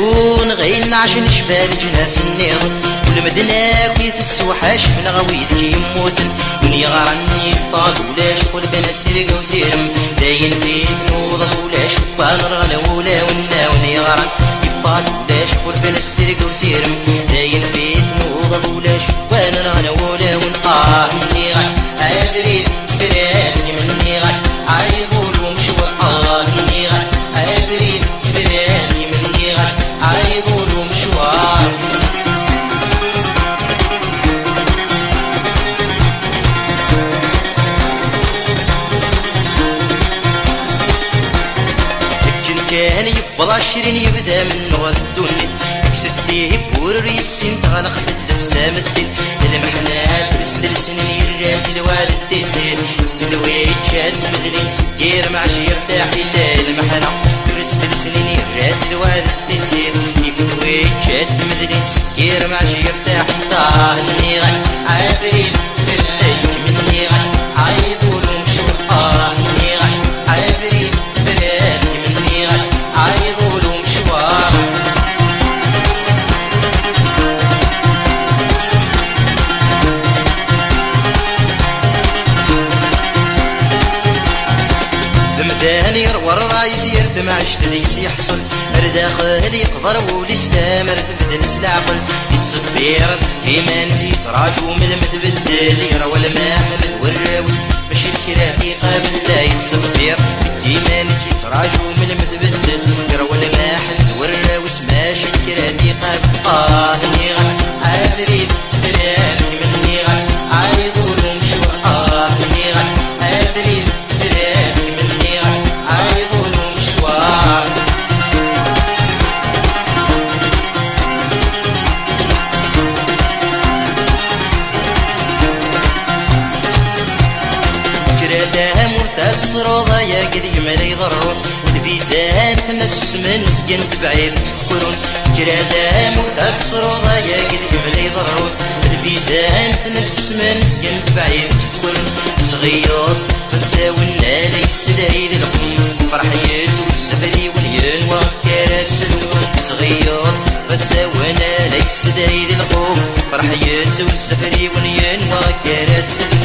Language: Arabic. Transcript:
ون غين عشان شفال جناس النيض والمدنة كيت السوحاش من غويدك يموتن وني غرني فاض ولا شغل بناس تلقى وسيرم داين فيت نوض ولا شبان رغنا ولا ونا وني غرن يفاض ولا شغل بناس تلقى وسيرم داين فيت نوض ولا شبان رغنا ولا ونقاه مني غن أبريد فراني مني غن عيضول ومشوى مني غن أبريد فراني مني غن عيضول ومشوى كان يبضى عشرين يبدا من غدوني كسديه بور ريسين تغلق بالدستامتي المحنات رسل سنين يرات الوالد تيسير الويجات مدلين سكير مع شي يرتاح إلا المحنة رسل سنين يرات الوالد تيسير الويجات مدلين سكير مع شي يرتاح طاهني غن عابرين بالليك مني غن عيدول ومشوق مني غن عابرين بالليك مني غن عيدول ومشوار المدان يروى الرايس يردم عشت ليس يحصل رداخل يقفر وليستمر تبدل العقل يتصبير كيما نسيت راجو من المتبدل يروى الماحل والراوس باش الكراه يقابل لا يتصبير كيما نسيت راجو من المتبدل يروى الماحل والراوس ماشي الكراه يقابل مني غن عابرين فراني مني غن عيضول ومشوى مني غن عابرين فراني مني غن عيضول ومشوار كراتها مرتاد صروضة يا قديم لا يضرون الفيزان في الناس من مسكين بعيد تفكرون كراتها مرتاد صروضة يا قديم لا يضرون الفيزان في الناس من مسكين بعيد تفكرون صغير فساونا ليس دايد القوم فرحيت والسفري ونيان وكرات سلون صغير فساونا ليس دايد القوم فرحيت والسفري ونيان وكرات سلون